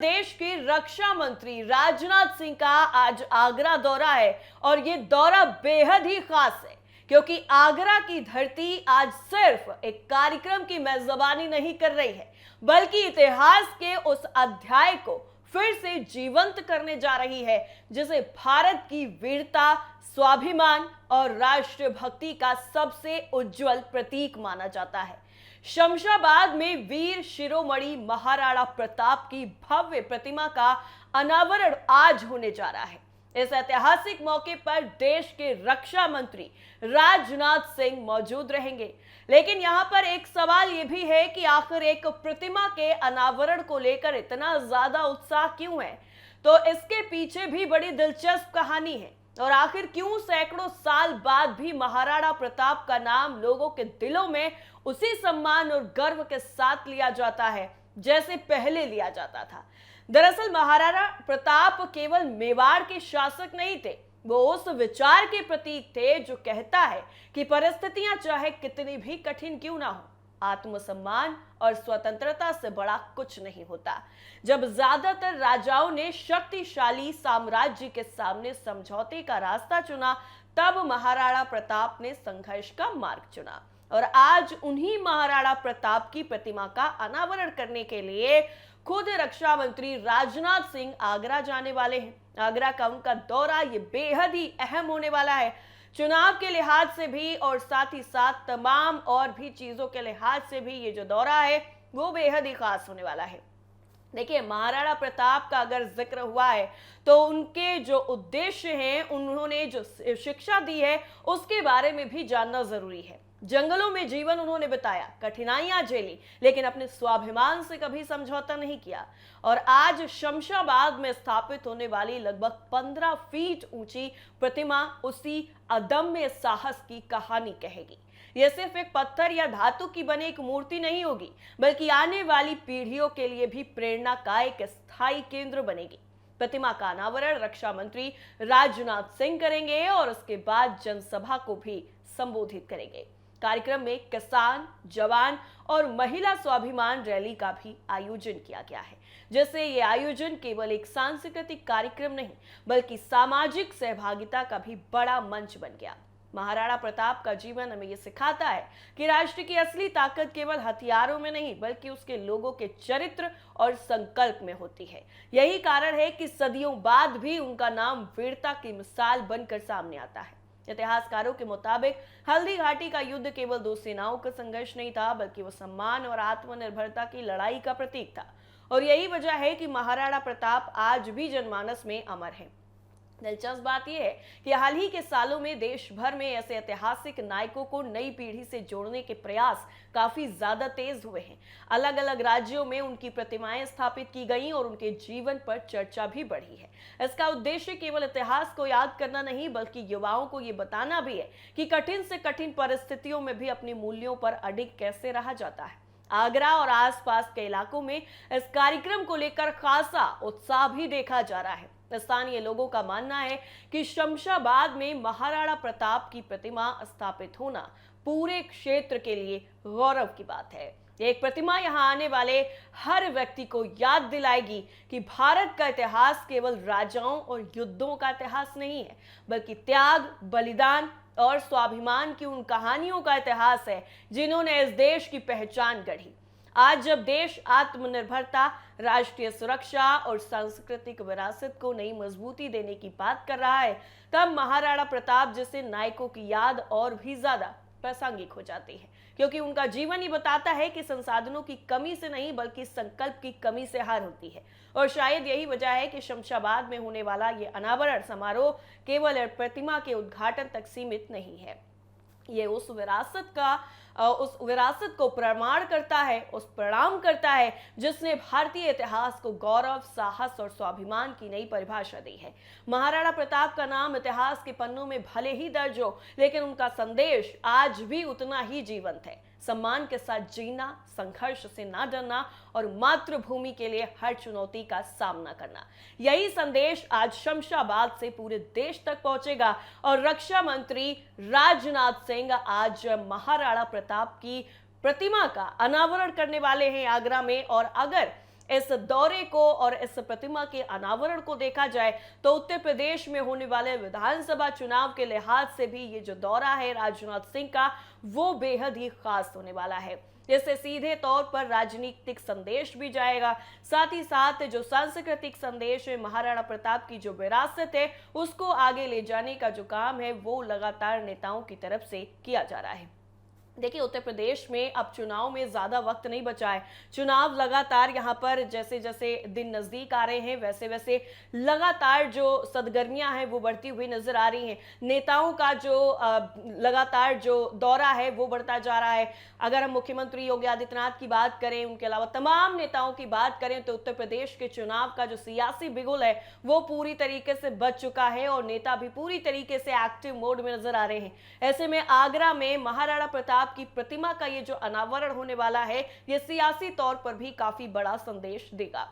देश के रक्षा मंत्री राजनाथ सिंह का आज आगरा दौरा है और ये दौरा बेहद ही खास है क्योंकि आगरा की धरती आज सिर्फ एक कार्यक्रम की मेजबानी नहीं कर रही है बल्कि इतिहास के उस अध्याय को फिर से जीवंत करने जा रही है जिसे भारत की वीरता, स्वाभिमान और राष्ट्रभक्ति का सबसे उज्जवल प्रतीक माना जाता है। शमशाबाद में वीर शिरोमणि महाराणा प्रताप की भव्य प्रतिमा का अनावरण आज होने जा रहा है। इस ऐतिहासिक मौके पर देश के रक्षा मंत्री राजनाथ सिंह मौजूद रहेंगे। लेकिन यहां पर एक सवाल यह भी है कि आखिर एक प्रतिमा के अनावरण को लेकर इतना ज्यादा उत्साह क्यों है? तो इसके पीछे भी बड़ी दिलचस्प कहानी है। और आखिर क्यों सैकड़ों साल बाद भी महाराणा प्रताप का नाम लोगों के दिलों में उसी सम्मान और गर्व के साथ लिया जाता है जैसे पहले लिया जाता था? दरअसल महाराणा प्रताप केवल मेवाड़ के शासक नहीं थे, वो उस विचार के प्रतीक थे जो कहता है कि परिस्थितियां चाहे कितनी भी कठिन क्यों ना हो, आत्मसम्मान और स्वतंत्रता से बड़ा कुछ नहीं होता। जब ज्यादातर राजाओं ने शक्तिशाली साम्राज्य के सामने समझौते का रास्ता चुना, तब महाराणा प्रताप ने संघर्ष का मार्ग चुना। और आज उन्हीं महाराणा प्रताप की प्रतिमा का अनावरण करने के लिए खुद रक्षा मंत्री राजनाथ सिंह आगरा जाने वाले हैं। आगरा का उनका दौरा ये बेहद ही अहम होने वाला है, चुनाव के लिहाज से भी और साथ ही साथ तमाम और भी चीजों के लिहाज से भी ये जो दौरा है वो बेहद ही खास होने वाला है। देखिए, महाराणा प्रताप का अगर जिक्र हुआ है तो उनके जो उद्देश्य हैं, उन्होंने जो शिक्षा दी है उसके बारे में भी जानना जरूरी है। जंगलों में जीवन उन्होंने बिताया, कठिनाइयां झेली, लेकिन अपने स्वाभिमान से कभी समझौता नहीं किया। और आज शमशाबाद में स्थापित होने वाली लगभग 15 फीट ऊंची प्रतिमा उसी अदम्य साहस की कहानी कहेगी। यह सिर्फ एक पत्थर या धातु की बनी एक मूर्ति नहीं होगी, बल्कि आने वाली पीढ़ियों के लिए भी प्रेरणा का एक स्थायी केंद्र बनेगी। प्रतिमा का अनावरण रक्षा मंत्री राजनाथ सिंह करेंगे और उसके बाद जनसभा को भी संबोधित करेंगे। कार्यक्रम में किसान, जवान और महिला स्वाभिमान रैली का भी आयोजन किया गया है, जिससे ये आयोजन केवल एक सांस्कृतिक कार्यक्रम नहीं बल्कि सामाजिक सहभागिता का भी बड़ा मंच बन गया। महाराणा प्रताप का जीवन हमें यह सिखाता है कि राष्ट्र की असली ताकत केवल हथियारों में नहीं बल्कि उसके लोगों के चरित्र और संकल्प में होती है। यही कारण है कि सदियों बाद भी उनका नाम वीरता की मिसाल बनकर सामने आता है। इतिहासकारों के मुताबिक हल्दी घाटी का युद्ध केवल दो सेनाओं का संघर्ष नहीं था, बल्कि वो सम्मान और आत्मनिर्भरता की लड़ाई का प्रतीक था। और यही वजह है कि महाराणा प्रताप आज भी जनमानस में अमर है। दिलचस्प बात यह है कि हाल ही के सालों में देश भर में ऐसे ऐतिहासिक नायकों को नई पीढ़ी से जोड़ने के प्रयास काफी ज्यादा तेज हुए हैं। अलग अलग राज्यों में उनकी प्रतिमाएं स्थापित की गई और उनके जीवन पर चर्चा भी बढ़ी है। इसका उद्देश्य केवल इतिहास को याद करना नहीं बल्कि युवाओं को ये बताना भी है कि कठिन से कठिन परिस्थितियों में भी अपने मूल्यों पर अडिग कैसे रहा जाता है। आगरा और आसपास के इलाकों में इस कार्यक्रम को लेकर खासा उत्साह भी देखा जा रहा है। स्थानीय लोगों का मानना है कि शमशाबाद में महाराणा प्रताप की प्रतिमा स्थापित होना पूरे क्षेत्र के लिए गौरव की बात है। एक प्रतिमा यहां आने वाले हर व्यक्ति को याद दिलाएगी कि भारत का इतिहास केवल राजाओं और युद्धों का इतिहास नहीं है, बल्कि त्याग, बलिदान और स्वाभिमान की उन कहानियों का इतिहास है जिन्होंने इस देश की पहचान गढ़ी। आज जब देश आत्मनिर्भरता, राष्ट्रीय सुरक्षा और सांस्कृतिक विरासत को नई मजबूती देने की बात कर रहा है, तब महाराणा प्रताप जैसे नायकों की याद और भी ज्यादा प्रासंगिक हो जाती है, क्योंकि उनका जीवन ही बताता है कि संसाधनों की कमी से नहीं बल्कि संकल्प की कमी से हार होती है। और शायद यही वजह है कि शमशाबाद में होने वाला ये अनावरण समारोह केवल प्रतिमा के उद्घाटन तक सीमित नहीं है। ये उस विरासत को प्रमाण करता है, उस प्रणाम करता है जिसने भारतीय इतिहास को गौरव, साहस और स्वाभिमान की नई परिभाषा दी है। महाराणा प्रताप का नाम इतिहास के पन्नों में भले ही दर्ज हो, लेकिन उनका संदेश आज भी उतना ही जीवंत है। सम्मान के साथ जीना, संघर्ष से ना डरना और मातृभूमि के लिए हर चुनौती का सामना करना, यही संदेश आज शमशाबाद से पूरे देश तक पहुंचेगा। और रक्षा मंत्री राजनाथ सिंह आज महाराणा प्रताप की प्रतिमा का अनावरण करने वाले हैं आगरा में। और अगर इस दौरे को और इस प्रतिमा के अनावरण को देखा जाए तो उत्तर प्रदेश में होने वाले विधानसभा चुनाव के लिहाज से भी ये जो दौरा है राजनाथ सिंह का, वो बेहद ही खास होने वाला है। इससे सीधे तौर पर राजनीतिक संदेश भी जाएगा, साथ ही साथ जो सांस्कृतिक संदेश है, महाराणा प्रताप की जो विरासत है उसको आगे ले जाने का जो काम है वो लगातार नेताओं की तरफ से किया जा रहा है। देखिए, उत्तर प्रदेश में अब चुनाव में ज्यादा वक्त नहीं बचा है। चुनाव लगातार यहाँ पर जैसे जैसे दिन नजदीक आ रहे हैं वैसे वैसे लगातार जो सदगर्मियां हैं वो बढ़ती हुई नजर आ रही हैं। नेताओं का जो लगातार जो दौरा है वो बढ़ता जा रहा है। अगर हम मुख्यमंत्री योगी आदित्यनाथ की बात करें, उनके अलावा तमाम नेताओं की बात करें तो उत्तर प्रदेश के चुनाव का जो सियासी बिगुल है वो पूरी तरीके से बच चुका है और नेता भी पूरी तरीके से एक्टिव मोड में नजर आ रहे हैं। ऐसे में आगरा में महाराणा प्रताप की प्रतिमा का ये जो अनावरण होने वाला है, ये सियासी तौर पर भी काफी बड़ा संदेश देगा।